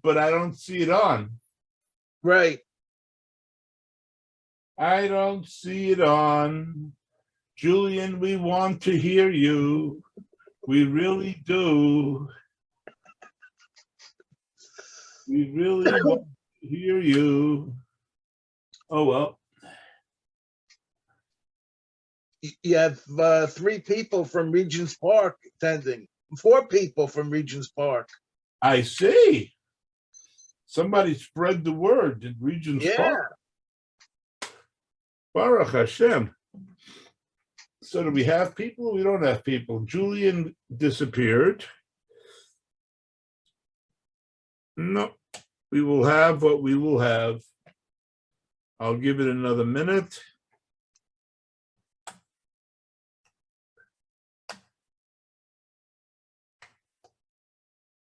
but I don't see it on. Right. I don't see it on. Julian, we want to hear you. We really do. We really want to hear you. Oh, well. You have 3 people from Regent's Park attending. 4 people from Regent's Park. I see. Somebody spread the word in Regent's Park. Baruch Hashem. So do we have people? We don't have people. Julian disappeared. No, we will have what we will have. I'll give it another minute.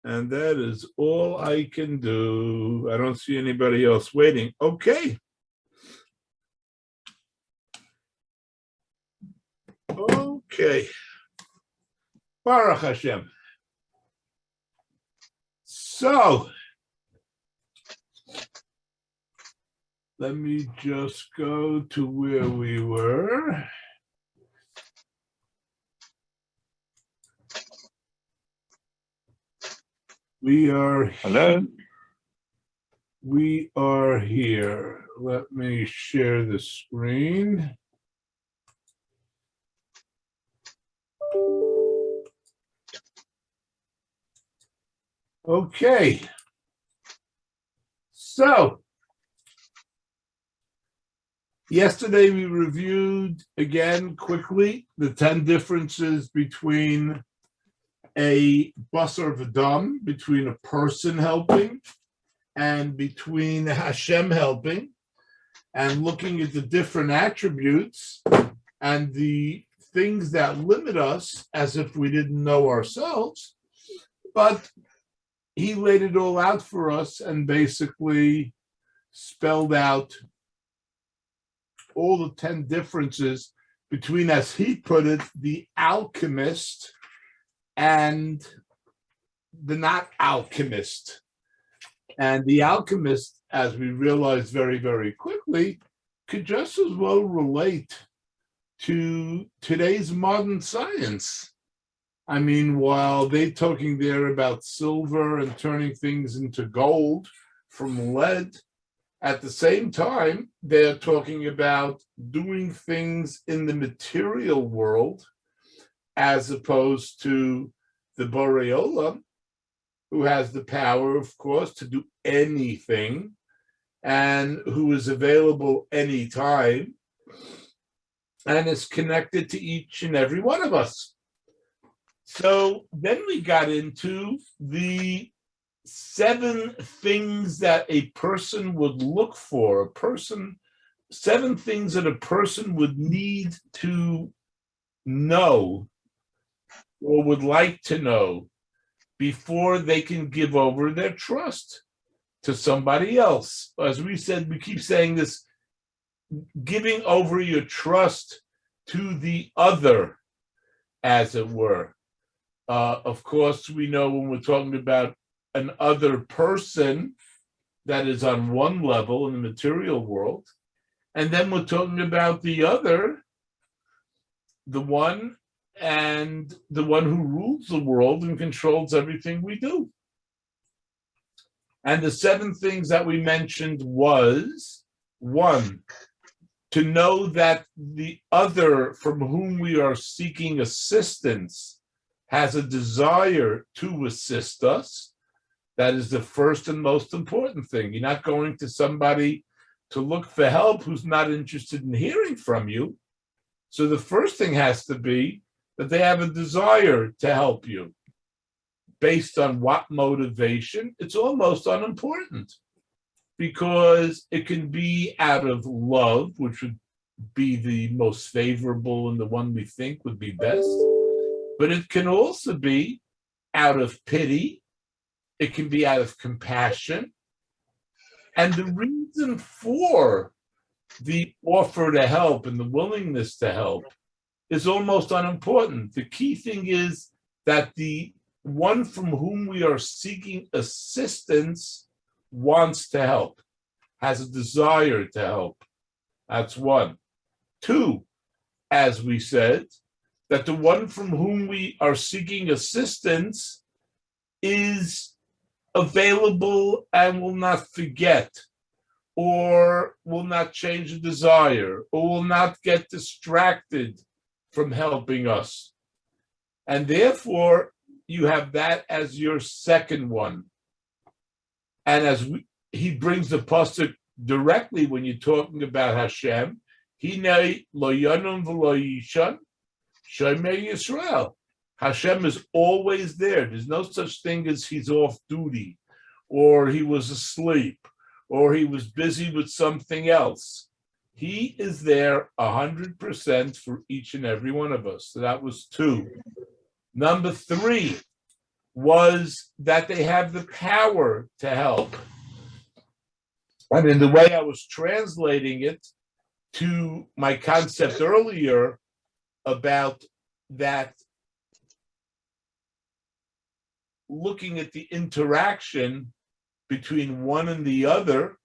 And that is all I can do. I don't see anybody else waiting. Okay. Okay. Baruch Hashem. So, let me just go to where we were. We are Hello. We are here. Let me share the screen. Okay. So, yesterday we reviewed again quickly the 10 differences between a basar v'dam, between a person helping and between Hashem helping, and looking at the different attributes and the things that limit us as if we didn't know ourselves. But he laid it all out for us and basically spelled out all the 10 differences between, as he put it, the alchemist and the not alchemist. And the alchemist, as we realized very, very quickly, could just as well relate to today's modern science. I mean, while they're talking there about silver and turning things into gold from lead, at the same time, they're talking about doing things in the material world as opposed to the Borei Olam, who has the power, of course, to do anything and who is available anytime and is connected to each and every one of us. So then we got into the 7 things that a person would look for, 7 things that a person would need to know or would like to know before they can give over their trust to somebody else. As we said, we keep saying this, giving over your trust to the other, as it were. Of course, we know when we're talking about an other person that is on one level in the material world, and then we're talking about the other, the one who rules the world and controls everything we do. And the 7 things that we mentioned was, 1, to know that the other from whom we are seeking assistance has a desire to assist us. That is the first and most important thing. You're not going to somebody to look for help who's not interested in hearing from you. So the first thing has to be that they have a desire to help you. Based on what motivation? It's almost unimportant, because it can be out of love, which would be the most favorable and the one we think would be best. But it can also be out of pity. It can be out of compassion. And the reason for the offer to help and the willingness to help is almost unimportant. The key thing is that the one from whom we are seeking assistance wants to help, has a desire to help. That's one. Two, as we said, that the one from whom we are seeking assistance is available and will not forget, or will not change the desire, or will not get distracted from helping us. And therefore, you have that as your second one. And as he brings the pasuk directly when you're talking about Hashem, Hinei lo yanum v'lo yishan, Shomei Yisrael. Hashem is always there. There's no such thing as he's off duty, or he was asleep, or he was busy with something else. He is there 100% for each and every one of us. So that was two. Number three was that they have the power to help. And in the way I was translating it to my concept earlier about that, looking at the interaction between one and the other,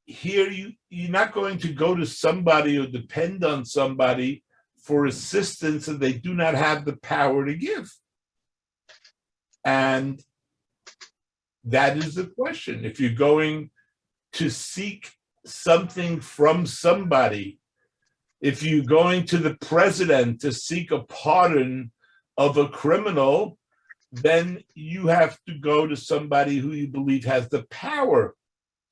here you're not going to go to somebody or depend on somebody for assistance that they do not have the power to give. And that is the question. If you're going to seek something from somebody, if you're going to the president to seek a pardon of a criminal, then you have to go to somebody who you believe has the power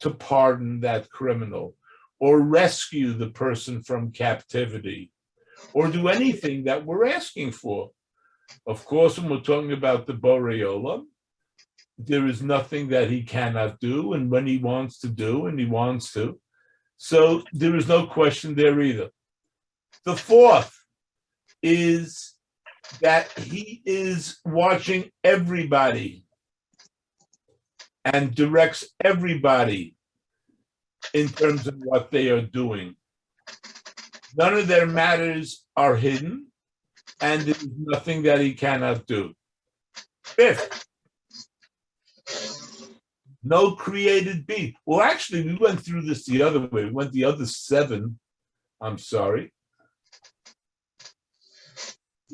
to pardon that criminal, or rescue the person from captivity, or do anything that we're asking for. Of course, when we're talking about the Borei Olam, there is nothing that he cannot do, and when he wants to do, and he wants to. So there is no question there either. The fourth is that he is watching everybody and directs everybody in terms of what they are doing. None of their matters are hidden, and there is nothing that he cannot do. Fifth, no created being. Well, actually, we went through this the other way. We went the other seven. I'm sorry.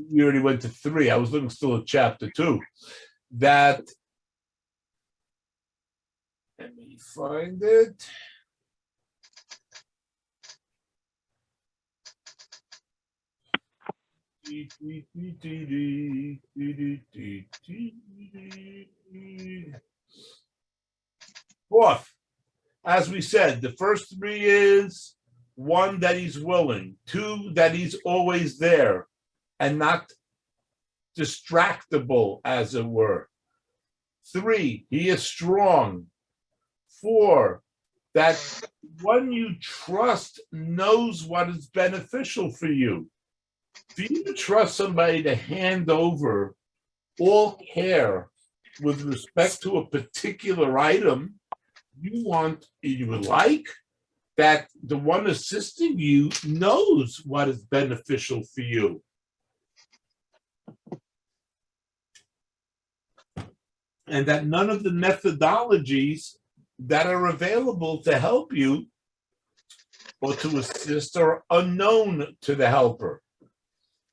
We already went to three. I was looking still at chapter 2. That, let me find it. Fourth, as we said, the first three is one, that he's willing; two, that he's always there and not distractible, as it were; three, he is strong; four, that one you trust knows what is beneficial for you. For you to trust somebody to hand over all care with respect to a particular item, you would like that the one assisting you knows what is beneficial for you. And that none of the methodologies that are available to help you or to assist are unknown to the helper.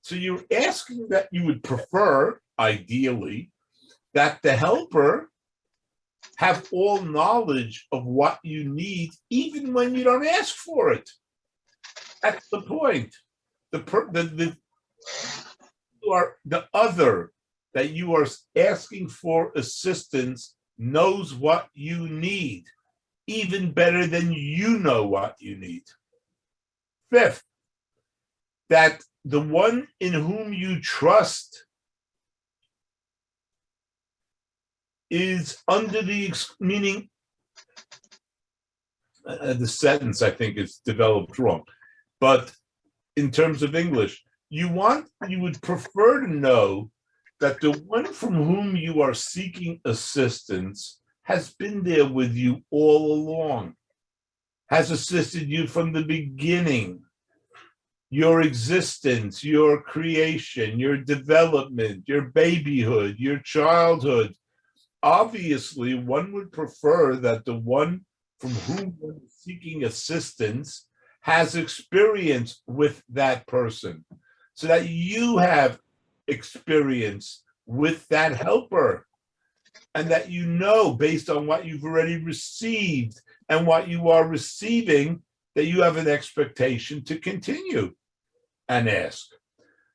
So you're asking that you would prefer, ideally, that the helper have all knowledge of what you need, even when you don't ask for it. That's the point. The other that you are asking for assistance knows what you need, even better than you know what you need. Fifth, that the one in whom you trust is under the, meaning, the sentence I think is developed wrong, but in terms of English, you would prefer to know that the one from whom you are seeking assistance has been there with you all along, has assisted you from the beginning, your existence, your creation, your development, your babyhood, your childhood, obviously one would prefer that the one from whom one is seeking assistance has experience with that person, so that you have experience with that helper, and that you know, based on what you've already received and what you are receiving, that you have an expectation to continue and ask.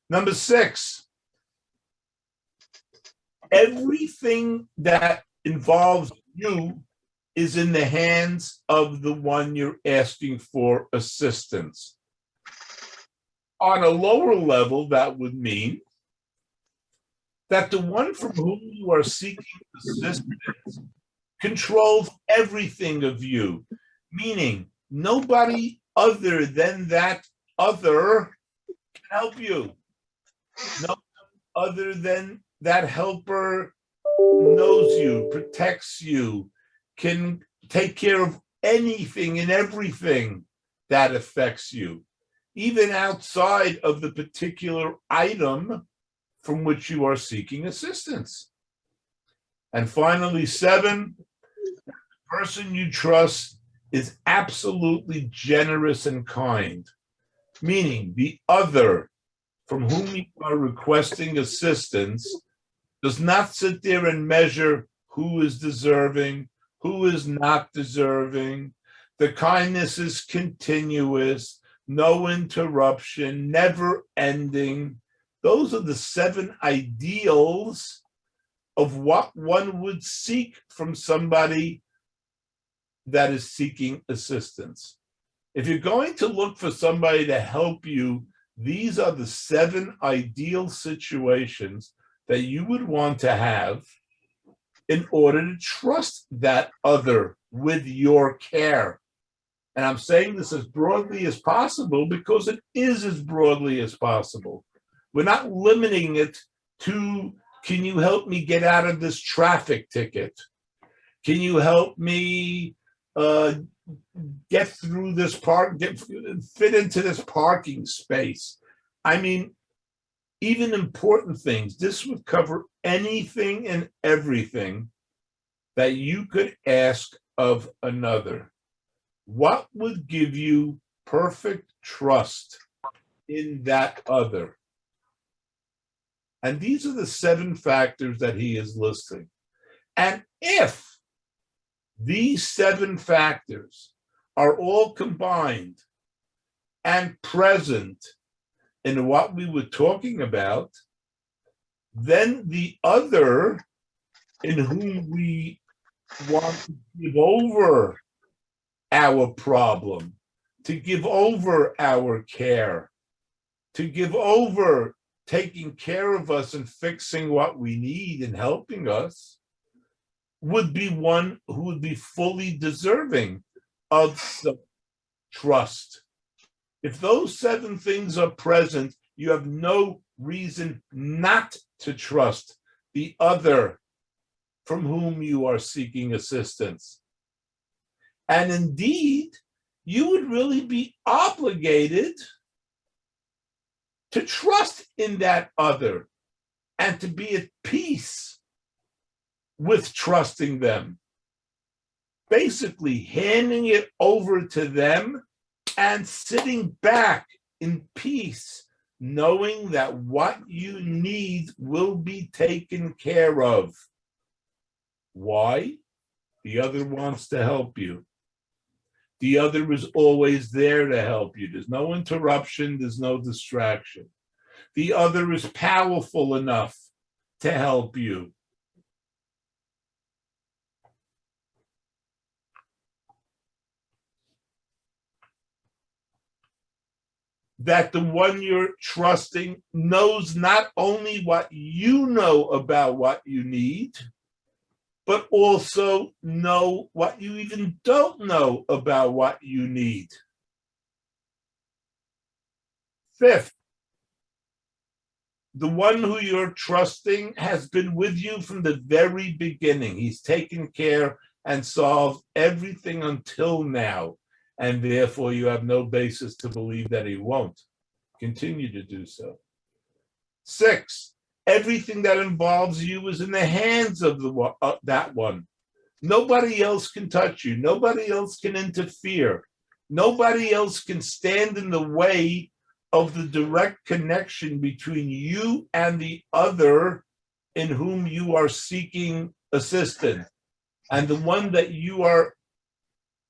Number 6, everything that involves you is in the hands of the one you're asking for assistance. On a lower level, that would mean that the one from whom you are seeking assistance controls everything of you, meaning nobody other than that other can help you. No other than that helper knows you, protects you, can take care of anything and everything that affects you, even outside of the particular item from which you are seeking assistance. And finally, 7, the person you trust is absolutely generous and kind, meaning the other from whom you are requesting assistance does not sit there and measure who is deserving, who is not deserving. The kindness is continuous, no interruption, never ending. Those are the 7 ideals of what one would seek from somebody that is seeking assistance. If you're going to look for somebody to help you, these are the 7 ideal situations that you would want to have in order to trust that other with your care. And I'm saying this as broadly as possible because it is as broadly as possible. We're not limiting it to, can you help me get out of this traffic ticket? Can you help me get through this fit into this parking space? I mean, even important things. This would cover anything and everything that you could ask of another. What would give you perfect trust in that other? And these are the 7 factors that he is listing. And if these 7 factors are all combined and present in what we were talking about, then the other in whom we want to give over our problem, to give over our care, to give over taking care of us and fixing what we need and helping us, would be one who would be fully deserving of some trust. If those 7 things are present, you have no reason not to trust the other from whom you are seeking assistance. And indeed, you would really be obligated to trust in that other and to be at peace with trusting them. Basically, handing it over to them and sitting back in peace, knowing that what you need will be taken care of. Why? The other wants to help you. The other is always there to help you. There's no interruption. There's no distraction. The other is powerful enough to help you. That the one you're trusting knows not only what you know about what you need, but also know what you even don't know about what you need. 5th, the one who you're trusting has been with you from the very beginning. He's taken care and solved everything until now, and therefore you have no basis to believe that he won't continue to do so. 6, Everything that involves you is in the hands of that one. Nobody else can touch you. Nobody else can interfere. Nobody else can stand in the way of the direct connection between you and the other in whom you are seeking assistance, and the one that you are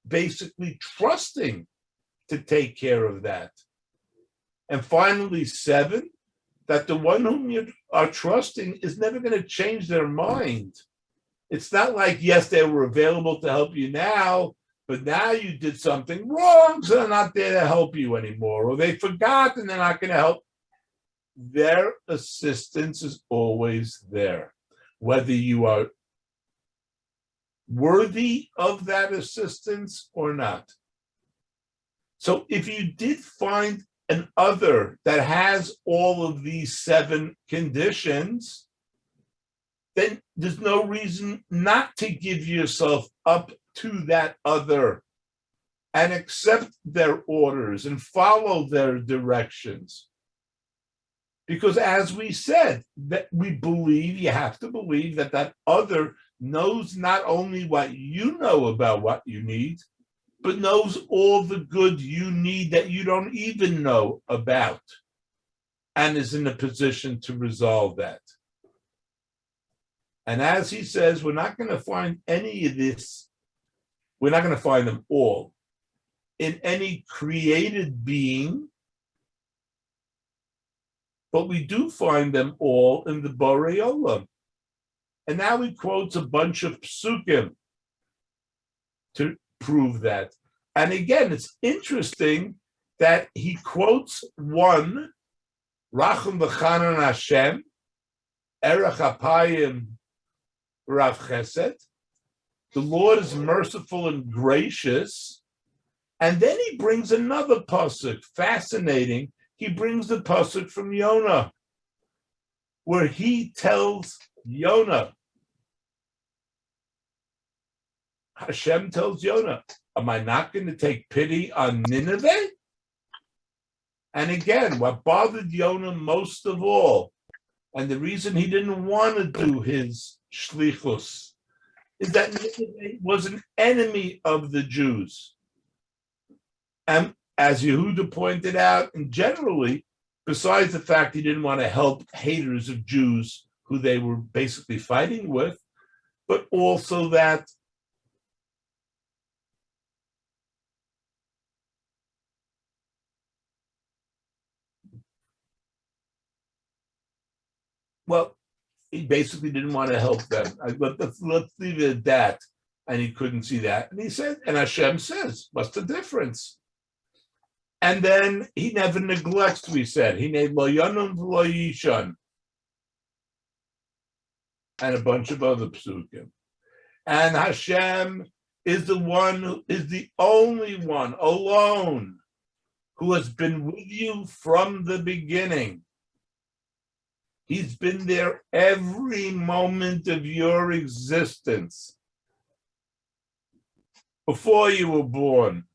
basically trusting to take care of that. And finally, 7, that the one whom you are trusting is never going to change their mind. It's not like, yes, they were available to help you now, but now you did something wrong, so they're not there to help you anymore, or they forgot and they're not going to help. Their assistance is always there, whether you are worthy of that assistance or not. So if you did find an other that has all of these 7 conditions, then there's no reason not to give yourself up to that other and accept their orders and follow their directions. Because as we said, that we believe, you have to believe that that other knows not only what you know about what you need, but knows all the good you need that you don't even know about, and is in a position to resolve that. And as he says, we're not going to find any of this, we're not going to find them all in any created being, but we do find them all in the Borei Olam. And now he quotes a bunch of psukim to prove that. And again, it's interesting that he quotes one, Rachum v'chanan Hashem, Erech Apayim Rav Chesed, the Lord is merciful and gracious. And then he brings another pasuk, fascinating. He brings the pasuk from Yonah, where he tells Yonah, Hashem tells Yonah, am I not going to take pity on Nineveh? And again, what bothered Yonah most of all, and the reason he didn't want to do his shlichus, is that Nineveh was an enemy of the Jews. And as Yehuda pointed out, and generally, besides the fact he didn't want to help haters of Jews who they were basically fighting with, but also that he basically didn't want to help them. Let's leave it at that. And he couldn't see that. And he said, and Hashem says, what's the difference? And then he never neglects, we said. He made lo yanum v'lo yishan. And a bunch of other psukim. And Hashem is the one, is the only one alone who has been with you from the beginning. He's been there every moment of your existence. Before you were born,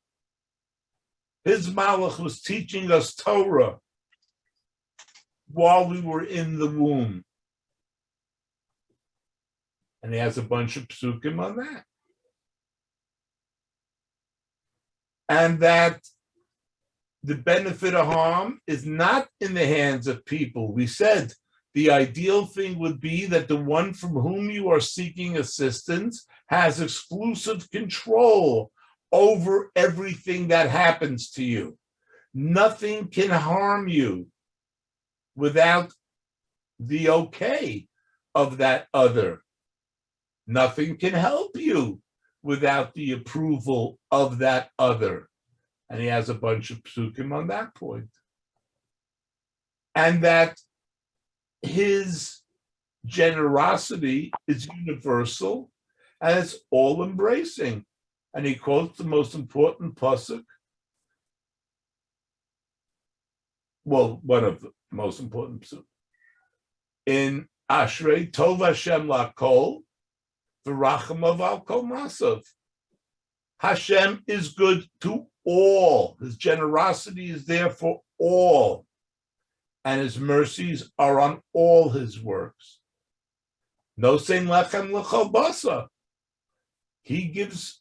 his malach was teaching us Torah while we were in the womb. And he has a bunch of psukim on that. And that the benefit of harm is not in the hands of people. We said the ideal thing would be that the one from whom you are seeking assistance has exclusive control over everything that happens to you. Nothing can harm you without the okay of that other. Nothing can help you without the approval of that other. And he has a bunch of psukim on that point. And that his generosity is universal and it's all embracing. And he quotes the most important pasuk. Well, one of the most important pasuk. In Ashrei Tov Hashem Lakol, V'rachamav al kol masav. Hashem is good to all. His generosity is there for all. and his mercies are on all his works. No sein lechem l'chol basar. He gives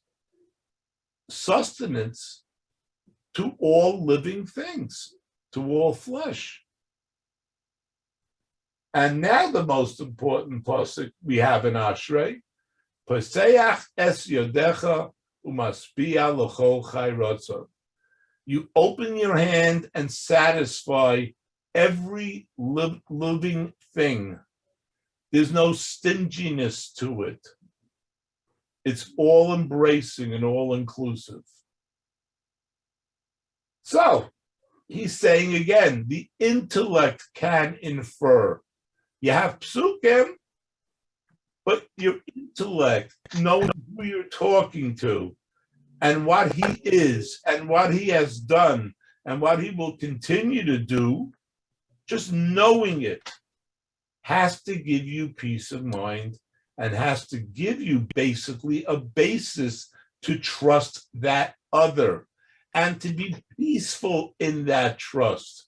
sustenance to all living things, to all flesh. And now the most important pasuk we have in Ashrei, Poseach es yodecha umaspia l'chol chayrotzon. You open your hand and satisfy every living thing. There's no stinginess to it. It's all embracing and all inclusive. So he's saying again, the intellect can infer. You have psukim, but your intellect, knowing who you're talking to and what he is and what he has done and what he will continue to do, just knowing it has to give you peace of mind and has to give you basically a basis to trust that other and to be peaceful in that trust.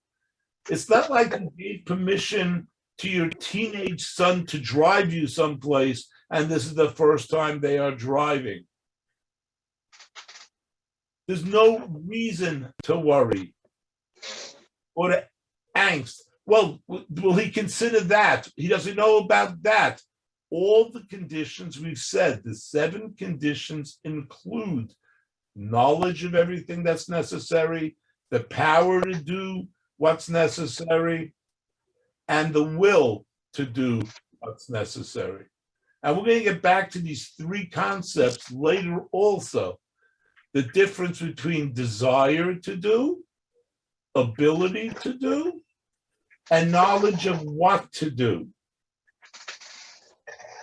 It's not like you gave permission to your teenage son to drive you someplace and this is the first time they are driving. There's no reason to worry or to angst. Well, will he consider that? He doesn't know about that. All the conditions we've said, the 7 conditions include knowledge of everything that's necessary, the power to do what's necessary, and the will to do what's necessary. And we're going to get back to these 3 concepts later also. The difference between desire to do, ability to do, and knowledge of what to do.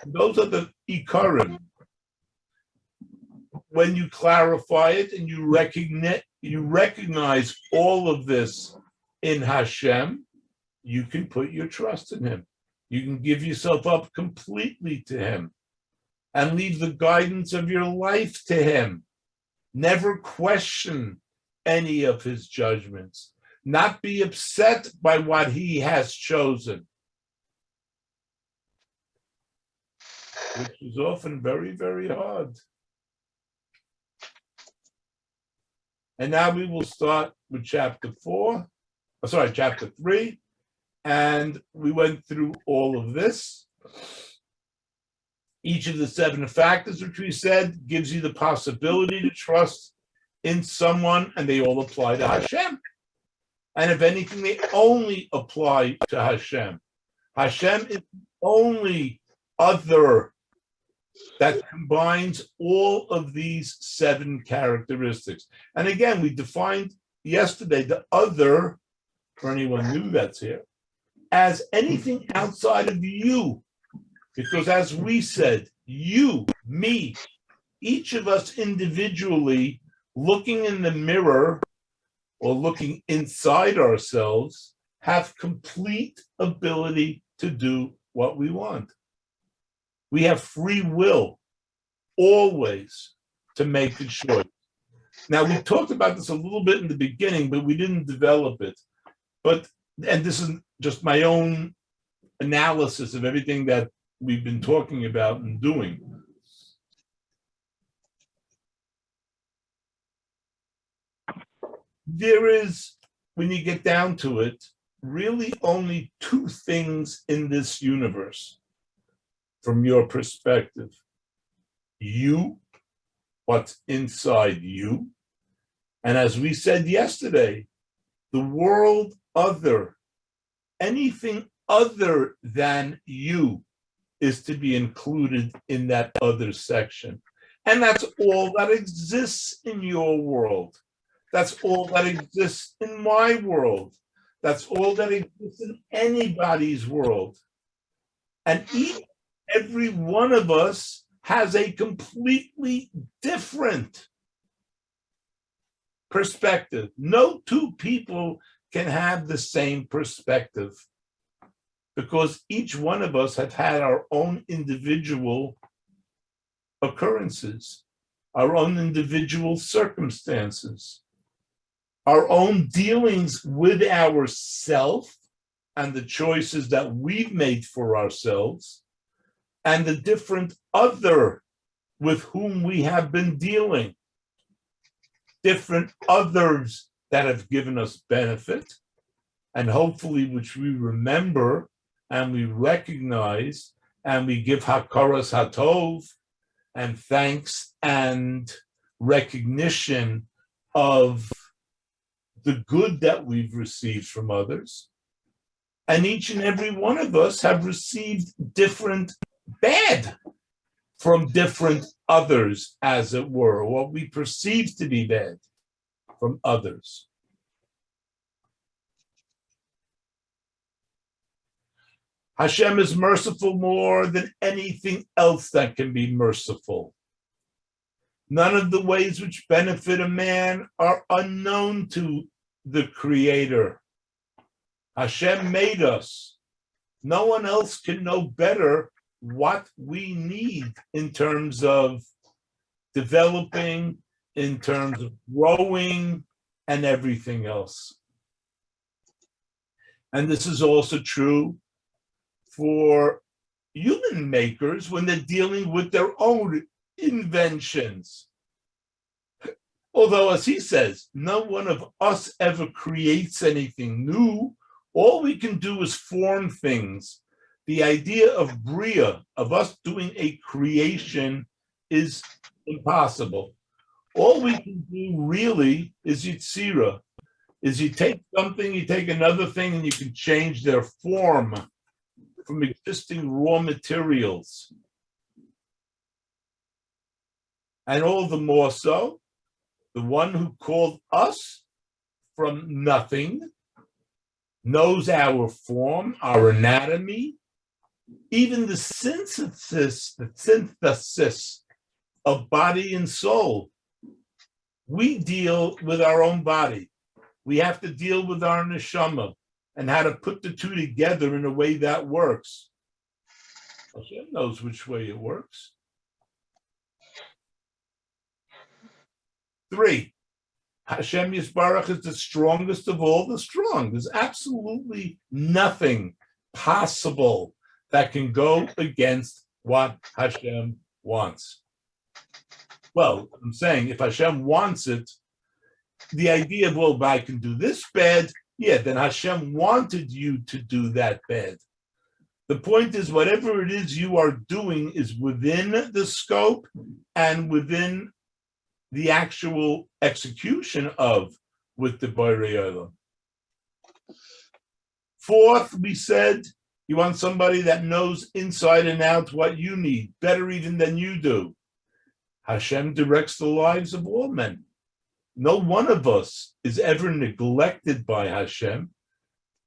Those are the ikarim. When you clarify it and you recognize all of this in Hashem, you can put your trust in him. You can give yourself up completely to him and leave the guidance of your life to him. Never question any of his judgments. Not be upset by what he has chosen, which is often very, very hard. And now we will start with chapter 3. And we went through all of this. Each of the 7 factors, which we said, gives you the possibility to trust in someone, and they all apply to Hashem. And if anything, they only apply to Hashem. Hashem is the only other that combines all of these 7 characteristics. And again, we defined yesterday the other, for anyone new that's here, as anything outside of you. Because as we said, you, me, each of us individually looking in the mirror or looking inside ourselves have complete ability to do what we want. We have free will always to make the choice. Now, we talked about this a little bit in the beginning, but we didn't develop it. And this is just my own analysis of everything that we've been talking about and doing. There is, when you get down to it, really only 2 things in this universe from your perspective. You, what's inside you, and as we said yesterday, the world other, anything other than you is to be included in that other section. And that's all that exists in your world. That's all that exists in my world. That's all that exists in anybody's world. And every one of us has a completely different perspective. No 2 people can have the same perspective because each one of us have had our own individual occurrences, our own individual circumstances, our own dealings with ourself and the choices that we've made for ourselves, and the different other with whom we have been dealing, different others that have given us benefit, and hopefully which we remember and we recognize, and we give hakaras hatov and thanks and recognition of the good that we've received from others. And each and every one of us have received different bad from different others, as it were, what we perceive to be bad from others. Hashem is merciful more than anything else that can be merciful. None of the ways which benefit a man are unknown to the Creator. Hashem made us. No one else can know better what we need in terms of developing, in terms of growing, and everything else. And this is also true for human makers when they're dealing with their own inventions. Although, as he says, no one of us ever creates anything new. All we can do is form things. The idea of bria, of us doing a creation, is impossible. All we can do really is yitzira, is you take something, you take another thing, and you can change their form from existing raw materials. And all the more so, the one who called us from nothing knows our form, our anatomy, even the synthesis of body and soul. We deal with our own body. We have to deal with our neshama and how to put the two together in a way that works. Hashem knows which way it works. 3, Hashem Yisbarach is the strongest of all the strong. There's absolutely nothing possible that can go against what Hashem wants. Well, I'm saying if Hashem wants it, the idea of, well, I can do this bad, yeah, then Hashem wanted you to do that bad. The point is, whatever it is you are doing is within the scope and within the actual execution of with the Borei Olam. 4th, we said, you want somebody that knows inside and out what you need, better even than you do. Hashem directs the lives of all men. No one of us is ever neglected by Hashem.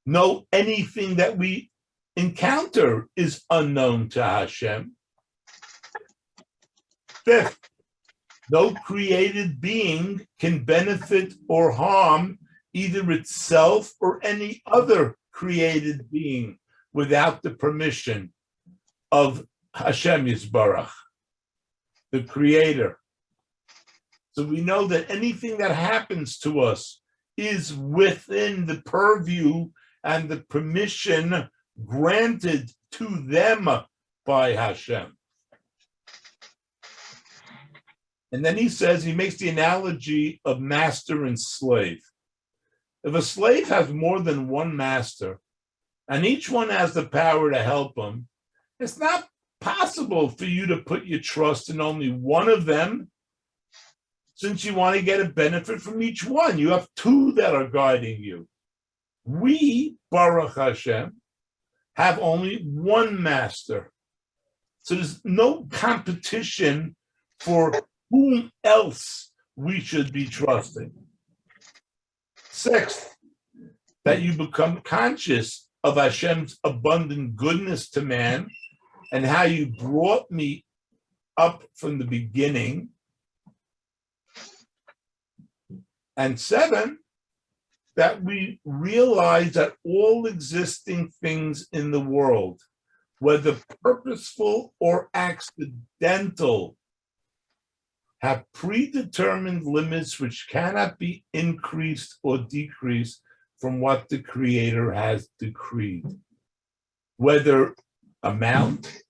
No anything that we encounter is unknown to Hashem. 5th, no created being can benefit or harm either itself or any other created being without the permission of Hashem Yisbarach, the Creator. So we know that anything that happens to us is within the purview and the permission granted to them by Hashem. And then he says, he makes the analogy of master and slave. If a slave has more than one master, and each one has the power to help him, it's not possible for you to put your trust in only one of them, since you want to get a benefit from each one. You have 2 that are guiding you. We, Baruch Hashem, have only one master. So there's no competition for whom else we should be trusting. 6th, that you become conscious of Hashem's abundant goodness to man and how you brought me up from the beginning. And 7, that we realize that all existing things in the world, whether purposeful or accidental, have predetermined limits which cannot be increased or decreased from what the Creator has decreed, whether amount,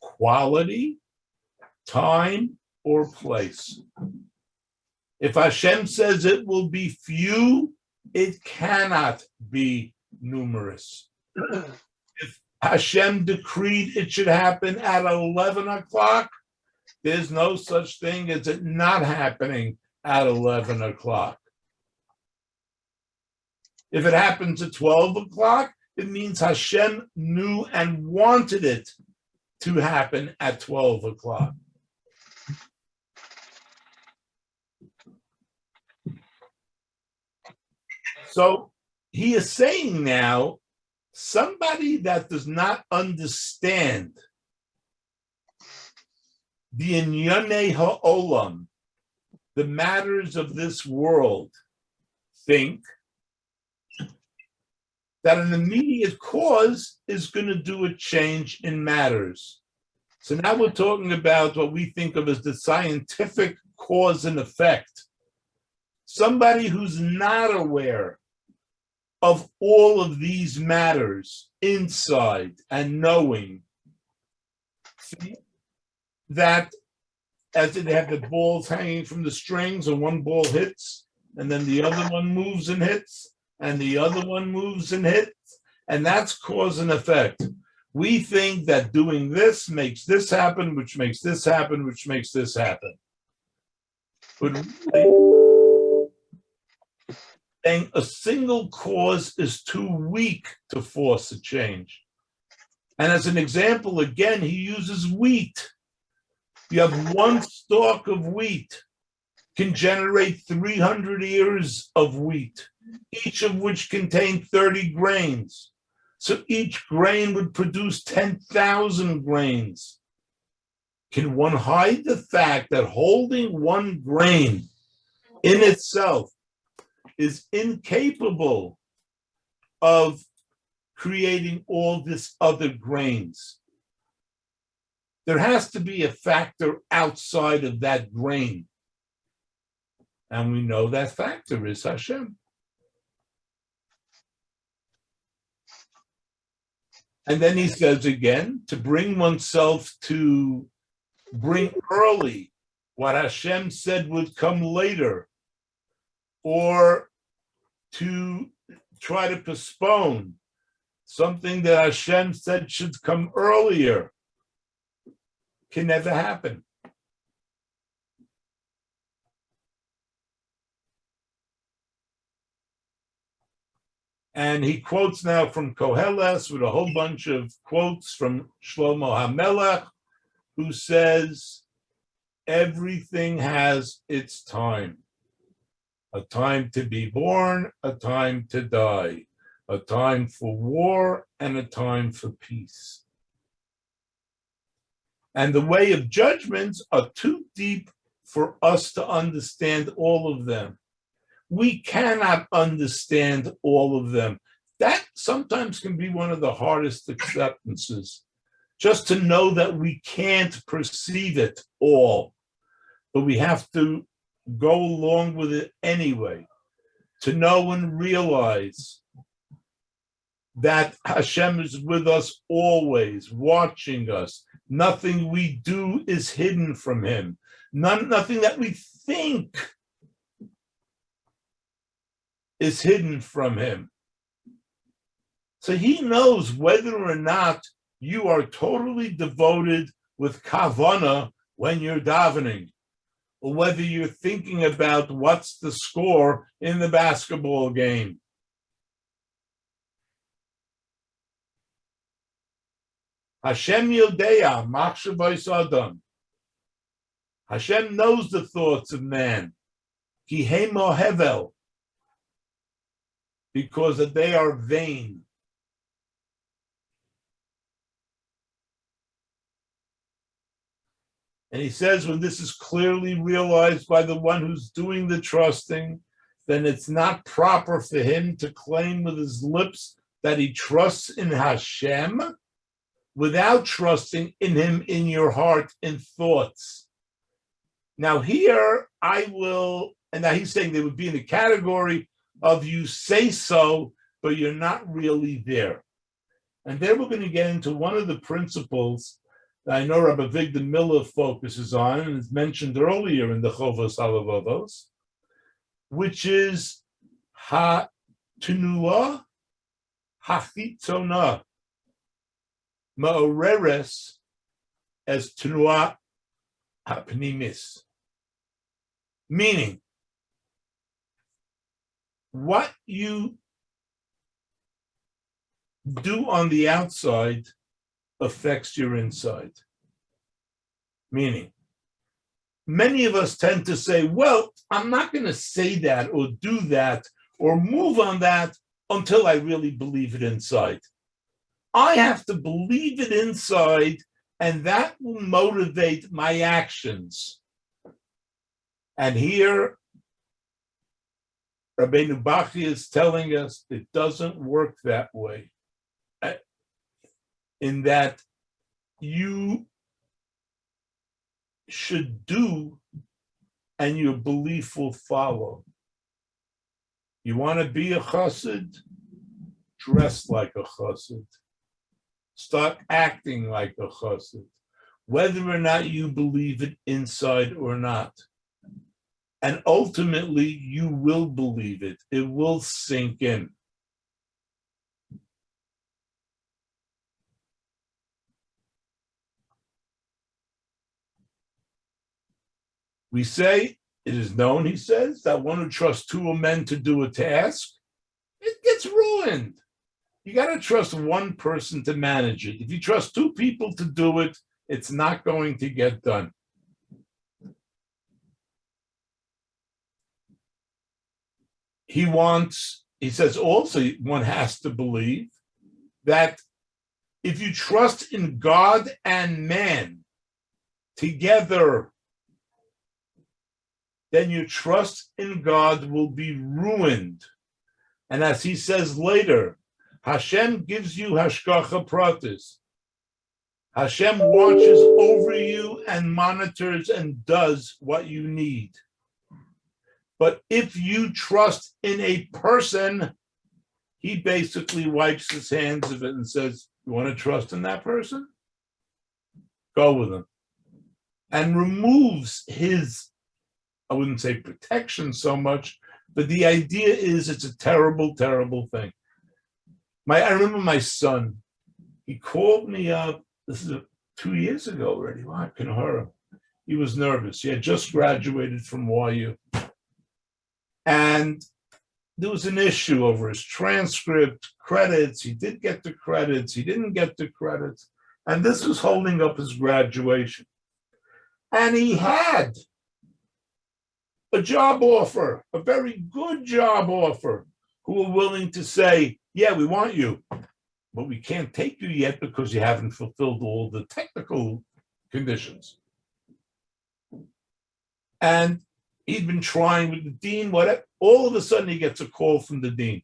quality, time, or place. If Hashem says it will be few, it cannot be numerous. If Hashem decreed it should happen at 11 o'clock, there's no such thing as it not happening at 11 o'clock. If it happens at 12 o'clock, it means Hashem knew and wanted it to happen at 12 o'clock. So he is saying now, somebody that does not understand the inyane ha'olam, the matters of this world, think that an immediate cause is going to do a change in matters. So now we're talking about what we think of as the scientific cause and effect. Somebody who's not aware of all of these matters inside and knowing that as they have the balls hanging from the strings and one ball hits and then the other one moves and hits and the other one moves and hits, and that's cause and effect. We think that doing this makes this happen, which makes this happen, which makes this happen. But really, saying a single cause is too weak to force a change. And as an example, again, he uses wheat. You have one stalk of wheat can generate 300 ears of wheat, each of which contain 30 grains. So each grain would produce 10,000 grains. Can one hide the fact that holding one grain in itself is incapable of creating all this other grains? There has to be a factor outside of that grain. And we know that factor is Hashem. And then he says again, to bring oneself to bring early what Hashem said would come later, or to try to postpone something that Hashem said should come earlier, can never happen. And he quotes now from Koheles with a whole bunch of quotes from Shlomo HaMelech, who says, everything has its time. A time to be born, a time to die, a time for war, and a time for peace. And the way of judgments are too deep for us to understand all of them. We cannot understand all of them. That sometimes can be one of the hardest acceptances, just to know that we can't perceive it all, but we have to go along with it anyway, to know and realize that Hashem is with us always, watching us. Nothing we do is hidden from him. Nothing that we think is hidden from him. So he knows whether or not you are totally devoted with kavana when you're davening, or whether you're thinking about what's the score in the basketball game. Hashem Yodea Machshavos Adam. Hashem knows the thoughts of man. Ki hemo hevel, because that they are vain. And he says, when this is clearly realized by the one who's doing the trusting, then it's not proper for him to claim with his lips that he trusts in Hashem without trusting in him in your heart in thoughts. Now here, and now he's saying they would be in the category of you say so, but you're not really there. And then we're going to get into one of the principles that I know Rabbi Victor Miller focuses on, and is mentioned earlier in the Chovos Halevovos, which is ha-tenua ha-chitzona ma'oreres as tenua ha-pnimis. Meaning, what you do on the outside affects your inside. Meaning, many of us tend to say, well, I'm not going to say that or do that or move on that until I really believe it inside. I have to believe it inside, and that will motivate my actions. And here, Rabbeinu Bachya is telling us it doesn't work that way. In that you should do and your belief will follow. You want to be a chassid? Dress like a chassid. Start acting like a chassid, whether or not you believe it inside or not. And ultimately, you will believe it. It will sink in. We say, it is known, he says, that one who trusts two men to do a task, it gets ruined. You got to trust one person to manage it. If you trust two people to do it, it's not going to get done. He says also, one has to believe that if you trust in God and man together, then your trust in God will be ruined. And as he says later, Hashem gives you hashgacha pratis. Hashem watches over you and monitors and does what you need. But if you trust in a person, he basically wipes his hands of it and says, you want to trust in that person? Go with him. And removes his, I wouldn't say protection so much, but the idea is it's a terrible, terrible thing. I remember my son, he called me up, this is 2 years ago already, wow, I can hear him. He was nervous. He had just graduated from YU. And there was an issue over his transcript, credits. He did get the credits. He didn't get the credits. And this was holding up his graduation. And he had a job offer, a very good job offer, who were willing to say, yeah, we want you, but we can't take you yet because you haven't fulfilled all the technical conditions. And he'd been trying with the dean, whatever. All of a sudden, he gets a call from the dean.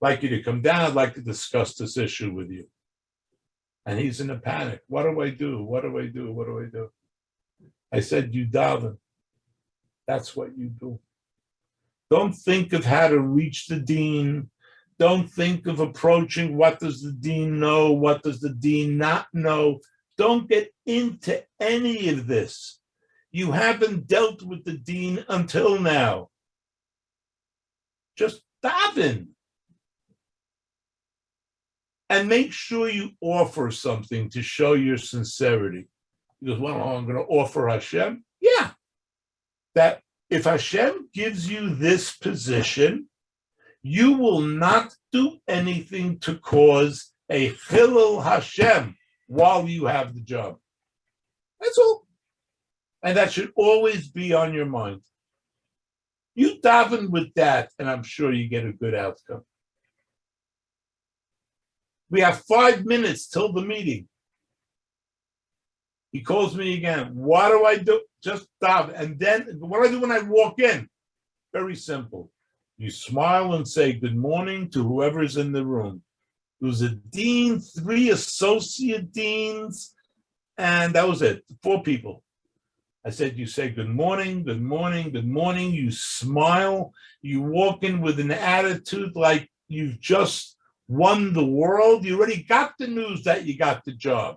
I'd like you to come down. I'd like to discuss this issue with you. And he's in a panic. What do I do? What do I do? What do I do? I said, you daven. That's what you do. Don't think of how to reach the dean. Don't think of approaching what does the dean know, what does the dean not know. Don't get into any of this. You haven't dealt with the dean until now. Just daven. And make sure you offer something to show your sincerity. He goes, well, I'm going to offer Hashem. Yeah. That if Hashem gives you this position, you will not do anything to cause a chilul Hashem while you have the job. That's all. And that should always be on your mind. You daven with that, and I'm sure you get a good outcome. We have 5 minutes till the meeting. He calls me again. What do I do? Just daven. And then what do I do when I walk in? Very simple. You smile and say good morning to whoever's in the room. There was a dean, 3 associate deans, and that was it, 4 people. I said, you say good morning, good morning, good morning. You smile. You walk in with an attitude like you've just won the world. You already got the news that you got the job.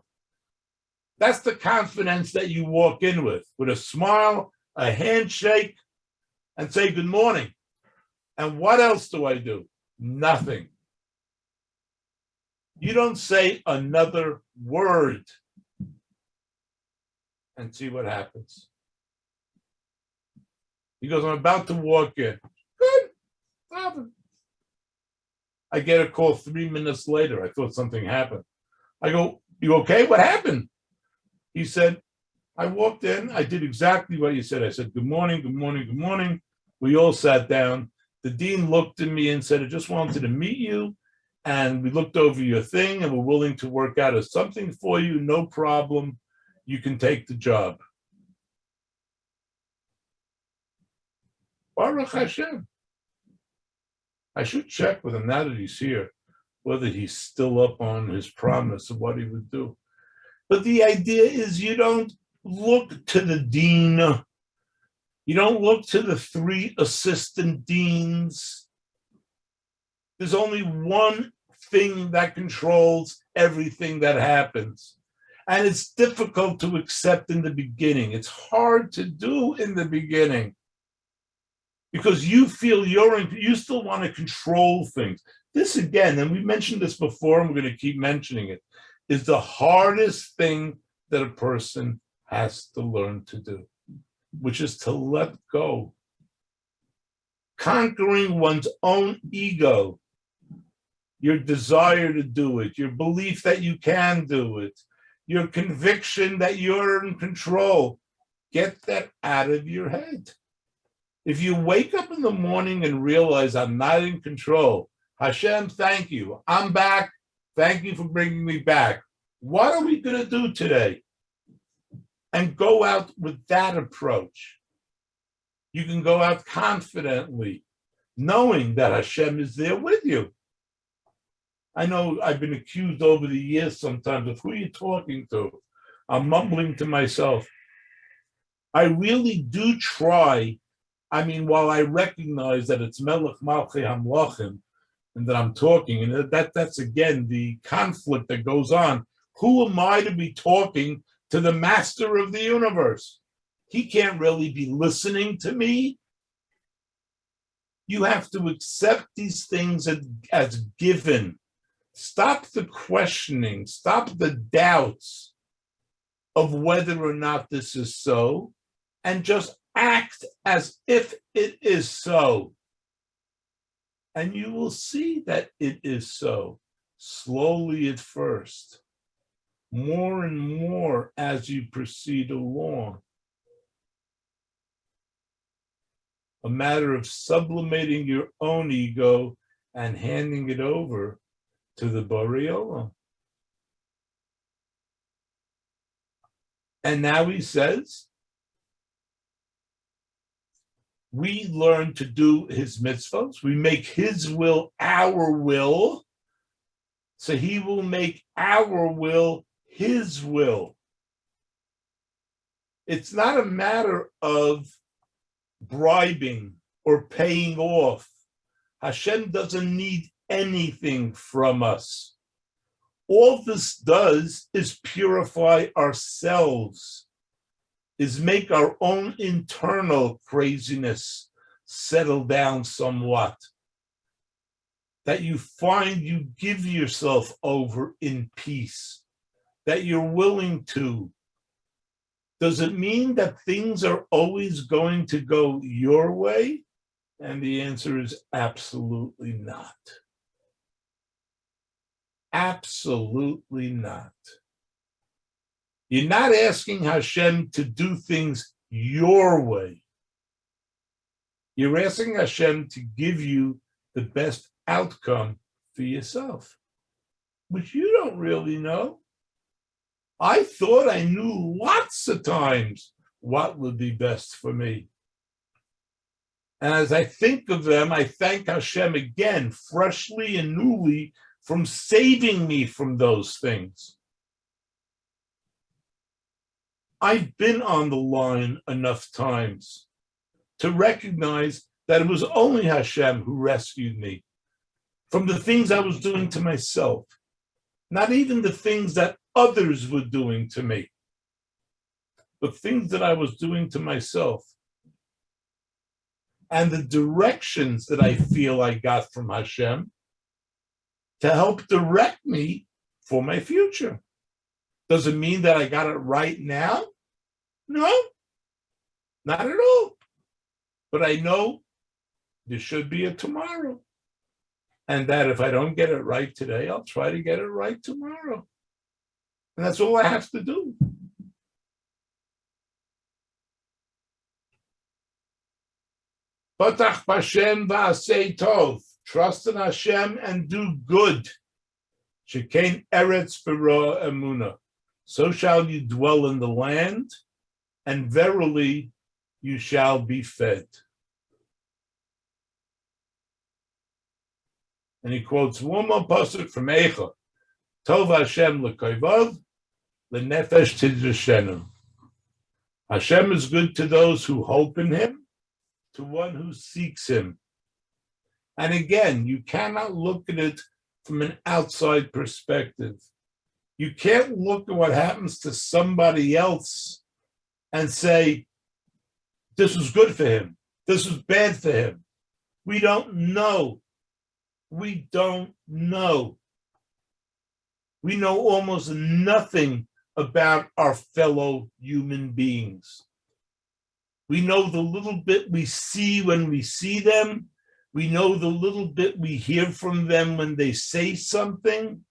That's the confidence that you walk in with a smile, a handshake, and say good morning. And what else do I do? Nothing. You don't say another word. And see what happens. He goes, I'm about to walk in. Good. Nothing. I get a call 3 minutes later. I thought something happened. I go, you okay? What happened? He said, I walked in. I did exactly what you said. I said, good morning, good morning, good morning. We all sat down. The dean looked at me and said, I just wanted to meet you. And we looked over your thing and we're willing to work out something for you. No problem. You can take the job. Baruch Hashem. I should check with him now that he's here, whether he's still up on his promise of what he would do. But the idea is you don't look to the dean. You don't look to the 3 assistant deans. There's only one thing that controls everything that happens. And it's difficult to accept in the beginning. It's hard to do in the beginning because you feel you still want to control things. This again, and we mentioned this before, and we're going to keep mentioning it, is the hardest thing that a person has to learn to do, which is to let go. Conquering one's own ego, your desire to do it, your belief that you can do it, your conviction that you're in control. Get that out of your head. If you wake up in the morning and realize I'm not in control, Hashem, thank you. I'm back. Thank you for bringing me back. What are we going to do today? And go out with that approach. You can go out confidently, knowing that Hashem is there with you. I know I've been accused over the years sometimes of who you're talking to. I'm mumbling to myself. I really do try. I mean, while I recognize that it's Melech Malchei Hamlachim and that I'm talking, and that's again the conflict that goes on. Who am I to be talking to the master of the universe? He can't really be listening to me. You have to accept these things as given. Stop the questioning, stop the doubts of whether or not this is so, and just act as if it is so. And you will see that it is so, slowly at first, more and more as you proceed along. A matter of sublimating your own ego and handing it over to the Borei Olam. And now he says, we learn to do his mitzvahs. We make his will our will. So he will make our will his will. It's not a matter of bribing or paying off. Hashem doesn't need anything from us. All this does is purify ourselves, is make our own internal craziness settle down somewhat. That you find you give yourself over in peace, that you're willing to. Does it mean that things are always going to go your way? And the answer is absolutely not. Absolutely not. You're not asking Hashem to do things your way. You're asking Hashem to give you the best outcome for yourself, which you don't really know. I thought I knew lots of times what would be best for me. And as I think of them, I thank Hashem again, freshly and newly, from saving me from those things. I've been on the line enough times to recognize that it was only Hashem who rescued me from the things I was doing to myself, not even the things that others were doing to me, but things that I was doing to myself. And the directions that I feel I got from Hashem to help direct me for my future. Does it mean that I got it right now? No, not at all. But I know there should be a tomorrow. And that if I don't get it right today, I'll try to get it right tomorrow. And that's all I have to do. Batach b'Hashem v'asei tov. Trust in Hashem and do good. Shekein eretz b'ra emuna. So shall you dwell in the land, and verily you shall be fed. And he quotes one more pasuk from Eicha. Tov Hashem l'koivov, l'nefesh tidrashenu. Hashem is good to those who hope in him, to one who seeks him. And again, you cannot look at it from an outside perspective. You can't look at what happens to somebody else and say, this was good for him, this was bad for him. We don't know. We don't know. We know almost nothing about our fellow human beings. We know the little bit we see when we see them. We know the little bit we hear from them when they say something.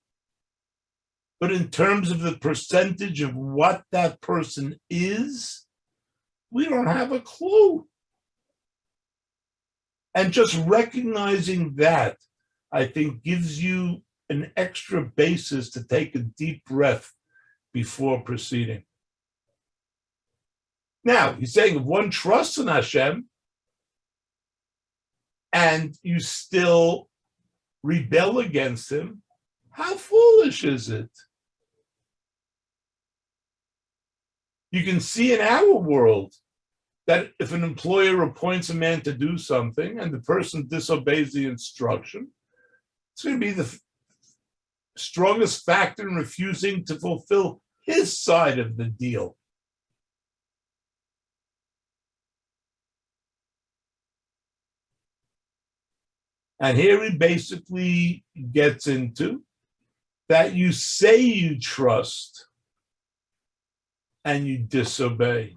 But in terms of the percentage of what that person is, we don't have a clue. And just recognizing that, I think, gives you an extra basis to take a deep breath before proceeding. Now, he's saying if one trusts in Hashem and you still rebel against him, how foolish is it? You can see in our world that if an employer appoints a man to do something and the person disobeys the instruction, it's going to be the strongest factor in refusing to fulfill his side of the deal. And here he basically gets into that you say you trust and you disobey.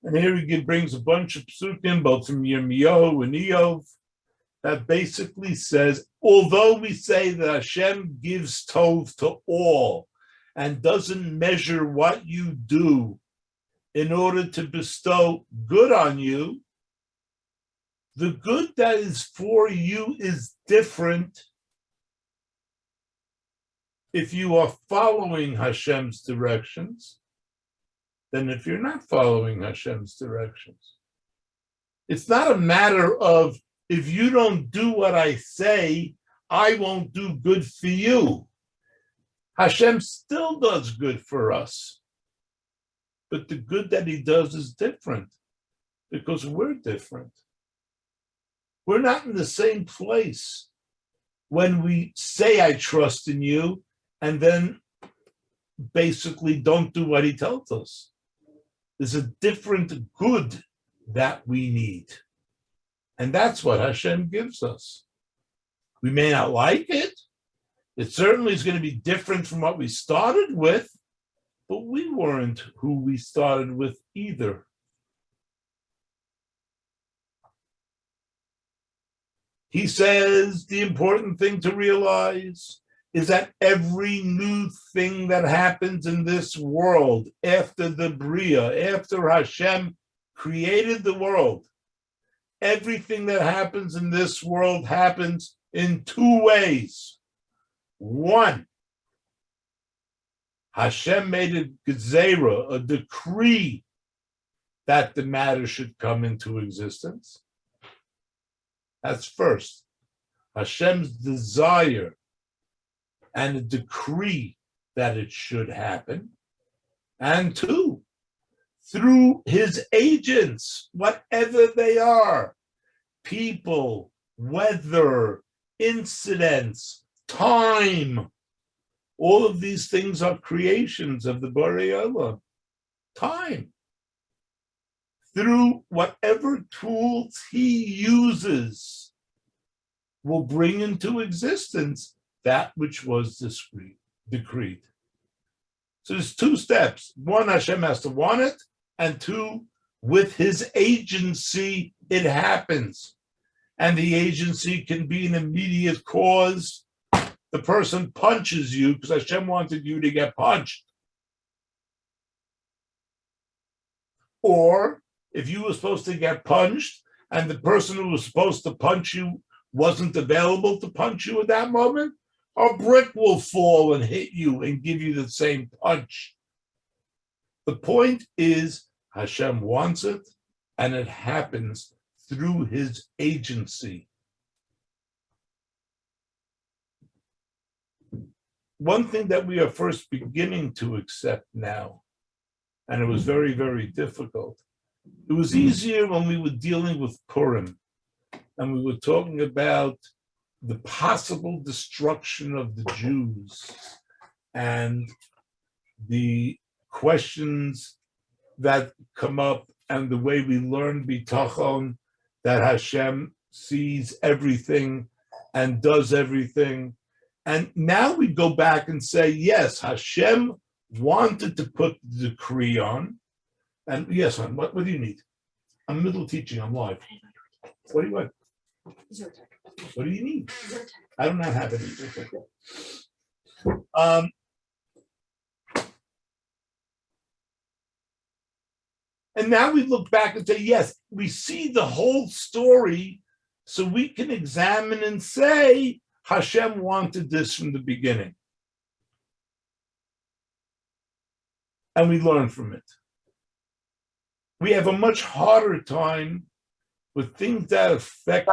And here he brings a bunch of psukim, both from Yirmiyahu and Eov, that basically says, although we say that Hashem gives tov to all and doesn't measure what you do in order to bestow good on you, the good that is for you is different if you are following Hashem's directions than if you're not following Hashem's directions. It's not a matter of, if you don't do what I say, I won't do good for you. Hashem still does good for us. But the good that he does is different because we're different. We're not in the same place when we say, I trust in you, and then basically don't do what he tells us. There's a different good that we need. And that's what Hashem gives us. We may not like it. It certainly is going to be different from what we started with, but we weren't who we started with either. He says the important thing to realize is that every new thing that happens in this world after the Bria, after Hashem created the world, everything that happens in this world happens in two ways. One, Hashem made a gezerah, a decree, that the matter should come into existence. That's first. Hashem's desire and a decree that it should happen. And two, through his agents, whatever they are, people, weather, incidents, time, all of these things are creations of the Borei Olam. Time. Through whatever tools he uses, will bring into existence that which was decreed. So there's two steps. One, Hashem has to want it, and two, with his agency, it happens. And the agency can be an immediate cause. The person punches you because Hashem wanted you to get punched. Or if you were supposed to get punched and the person who was supposed to punch you wasn't available to punch you at that moment, a brick will fall and hit you and give you the same punch. The point is, Hashem wants it, and it happens through his agency. One thing that we are first beginning to accept now, and it was very, very difficult. It was easier when we were dealing with Purim, and we were talking about the possible destruction of the Jews and the questions that come up and the way we learn bitachon, that Hashem sees everything and does everything. And now we go back and say, yes, Hashem wanted to put the decree on. And yes, hon, what do you need? I'm middle teaching, I'm live. What do you want? What do you need? I do not have any. And now we look back and say, yes, we see the whole story, so we can examine and say, Hashem wanted this from the beginning. And we learn from it. We have a much harder time with things that affect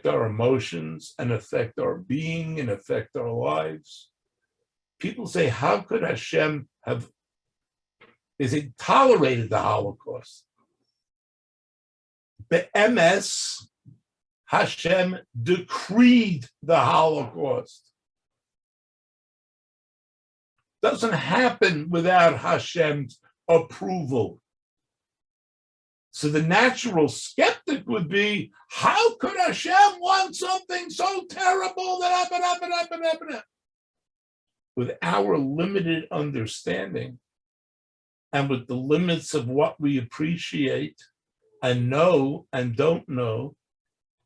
our emotions and affect our being and affect our lives. People say, how could Hashem have tolerated the Holocaust? The MS, Hashem decreed the Holocaust. Doesn't happen without Hashem's approval. So the natural skeptic would be, how could Hashem want something so terrible that happened? With our limited understanding and with the limits of what we appreciate and know and don't know,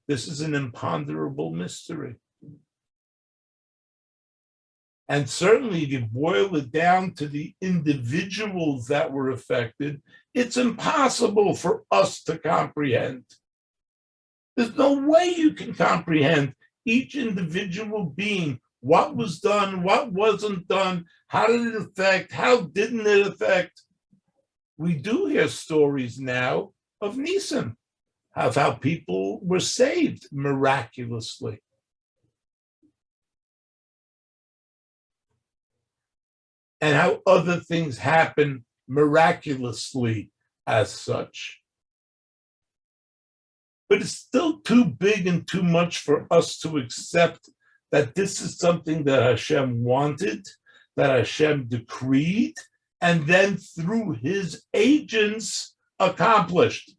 this is an imponderable mystery. And certainly if you boil it down to the individuals that were affected, it's impossible for us to comprehend. There's no way you can comprehend each individual being, what was done, what wasn't done, how did it affect, how didn't it affect. We do hear stories now of Nisan, of how people were saved miraculously. And how other things happen miraculously as such. But it's still too big and too much for us to accept that this is something that Hashem wanted, that Hashem decreed, and then through his agents accomplished.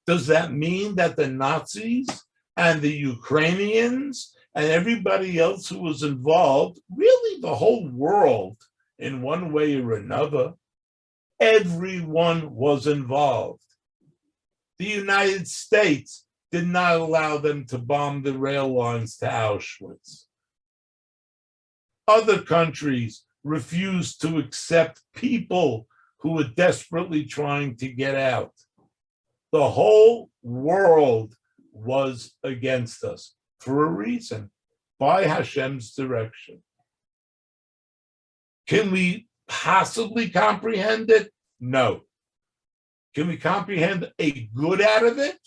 Does that mean that the Nazis and the Ukrainians and everybody else who was involved, really the whole world in one way or another, everyone was involved? The United States did not allow them to bomb the rail lines to Auschwitz. Other countries refused to accept people who were desperately trying to get out. The whole world was against us for a reason, by Hashem's direction. Can we possibly comprehend it? No. Can we comprehend a good out of it?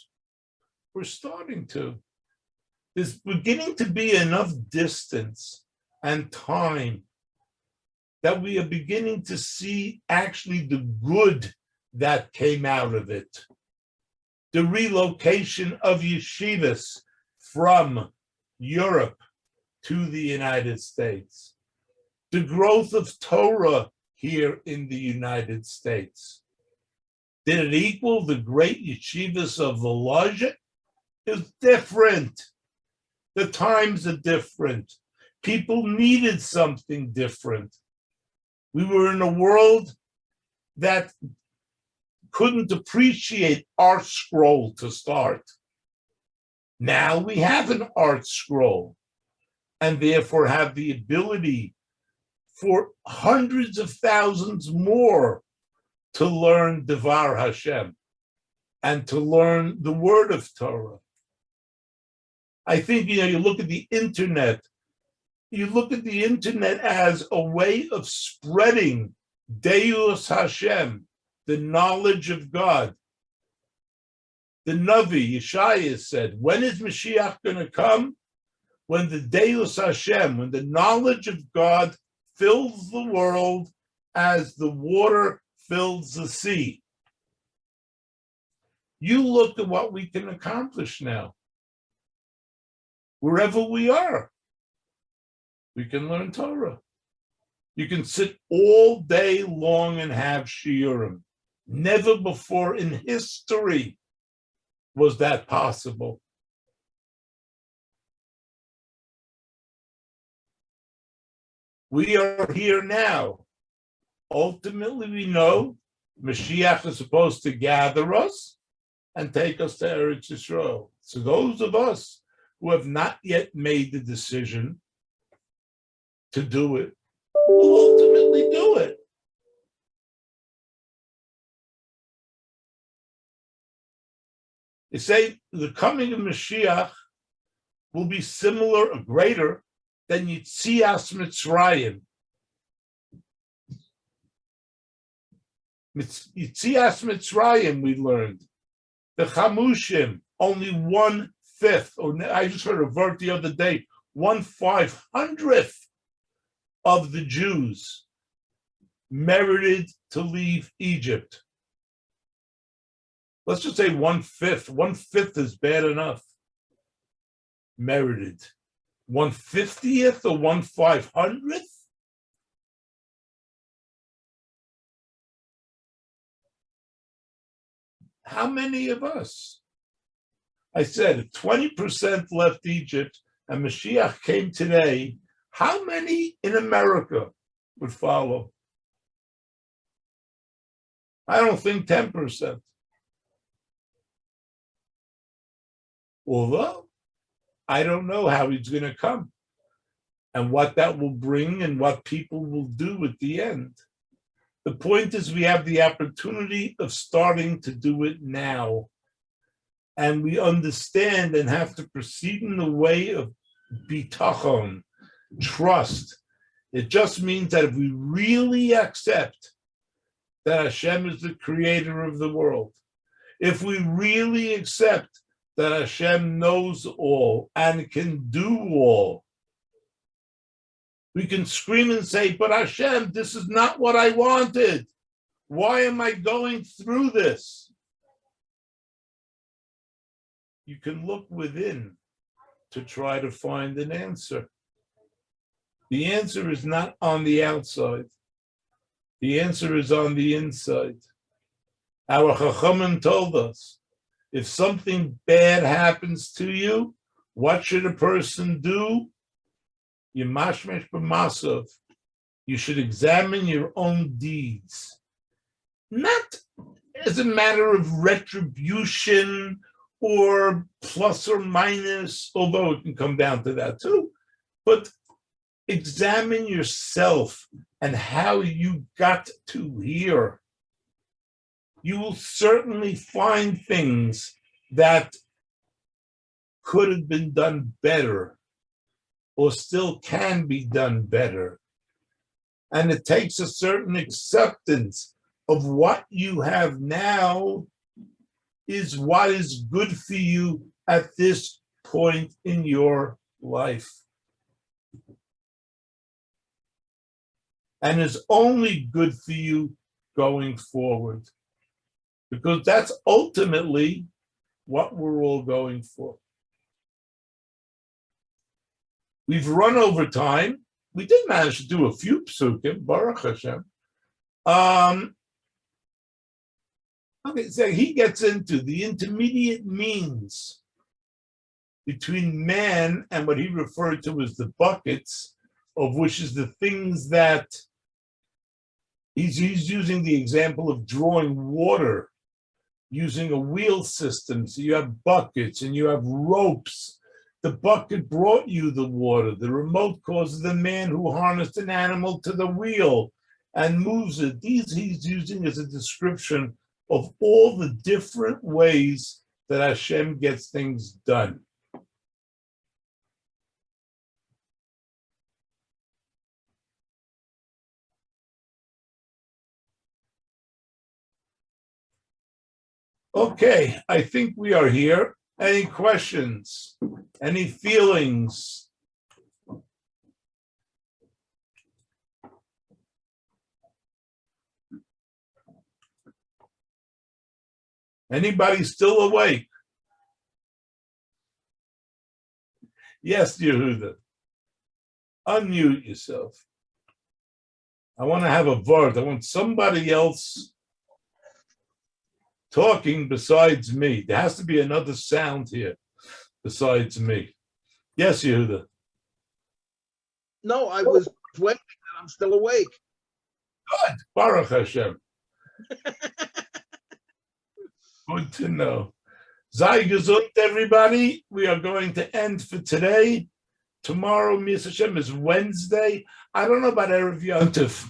We're starting to. There's beginning to be enough distance and time that we are beginning to see actually the good that came out of it. The relocation of yeshivas from Europe to the United States. The growth of Torah here in the United States. Did it equal the great yeshivas of Volozhin? It's different. The times are different. People needed something different. We were in a world that couldn't appreciate art scroll to start. Now we have an art scroll and therefore have the ability for hundreds of thousands more to learn Devar Hashem and to learn the word of Torah. I think, you look at the internet, as a way of spreading Deus Hashem, the knowledge of God. The Navi, Yeshaya said, when is Mashiach going to come? When the Deus Hashem, when the knowledge of God fills the world as the water fills the sea. You look at what we can accomplish now. Wherever we are, we can learn Torah. You can sit all day long and have shiurim. Never before in history was that possible. We are here now. Ultimately, we know Mashiach is supposed to gather us and take us to Eretz Yisrael. So those of us who have not yet made the decision to do it will ultimately do it. They say the coming of Mashiach will be similar or greater than Yitzias Mitzrayim. Yitzias Mitzrayim, we learned. The Chamushim, only 1/5, or I just heard a word the other day, 1/500th of the Jews merited to leave Egypt. Let's just say 1/5. 1/5 is bad enough. Merited. 1/50th or 1/500th? How many of us? I said if 20% left Egypt and Mashiach came today, how many in America would follow? I don't think 10%. Although, I don't know how he's going to come and what that will bring and what people will do at the end. The point is we have the opportunity of starting to do it now. And we understand and have to proceed in the way of bitachon, trust. It just means that if we really accept that Hashem is the creator of the world, if we really accept that Hashem knows all and can do all, we can scream and say, but Hashem, this is not what I wanted. Why am I going through this? You can look within to try to find an answer. The answer is not on the outside. The answer is on the inside. Our Chachamim told us, if something bad happens to you, what should a person do? Yimashmesh b'masav. You should examine your own deeds. Not as a matter of retribution or plus or minus, although it can come down to that too, but examine yourself and how you got to here. You will certainly find things that could have been done better or still can be done better. And it takes a certain acceptance of what you have now is what is good for you at this point in your life. And is only good for you going forward. Because that's ultimately what we're all going for. We've run over time. We did manage to do a few psukim, Baruch Hashem. Okay, so he gets into the intermediate means between man and what he referred to as the buckets, of which is the things that he's using the example of drawing water using a wheel system. So you have buckets and you have ropes. The bucket brought you the water. The remote causes the man who harnessed an animal to the wheel and moves it. These he's using as a description of all the different ways that Hashem gets things done. Okay, I think we are here. Any questions? Any feelings? Anybody still awake? Yes, Yehuda. Unmute yourself. I want to have a word. I want somebody else talking besides me. There has to be another sound here besides me. Yes, Yehuda. No, I was waiting. I'm still awake. Good. Baruch Hashem. Good to know. Sei gesund, everybody. We are going to end for today. Tomorrow, Miz Hashem, is Wednesday. I don't know about Erev Yontif.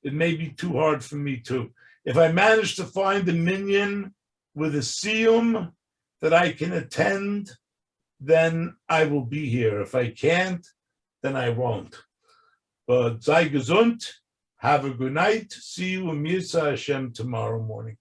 It may be too hard for me too. If I manage to find a minyan with a siyum that I can attend, then I will be here. If I can't, then I won't. But sei gesund. Have a good night. See you in Mirza Hashem tomorrow morning.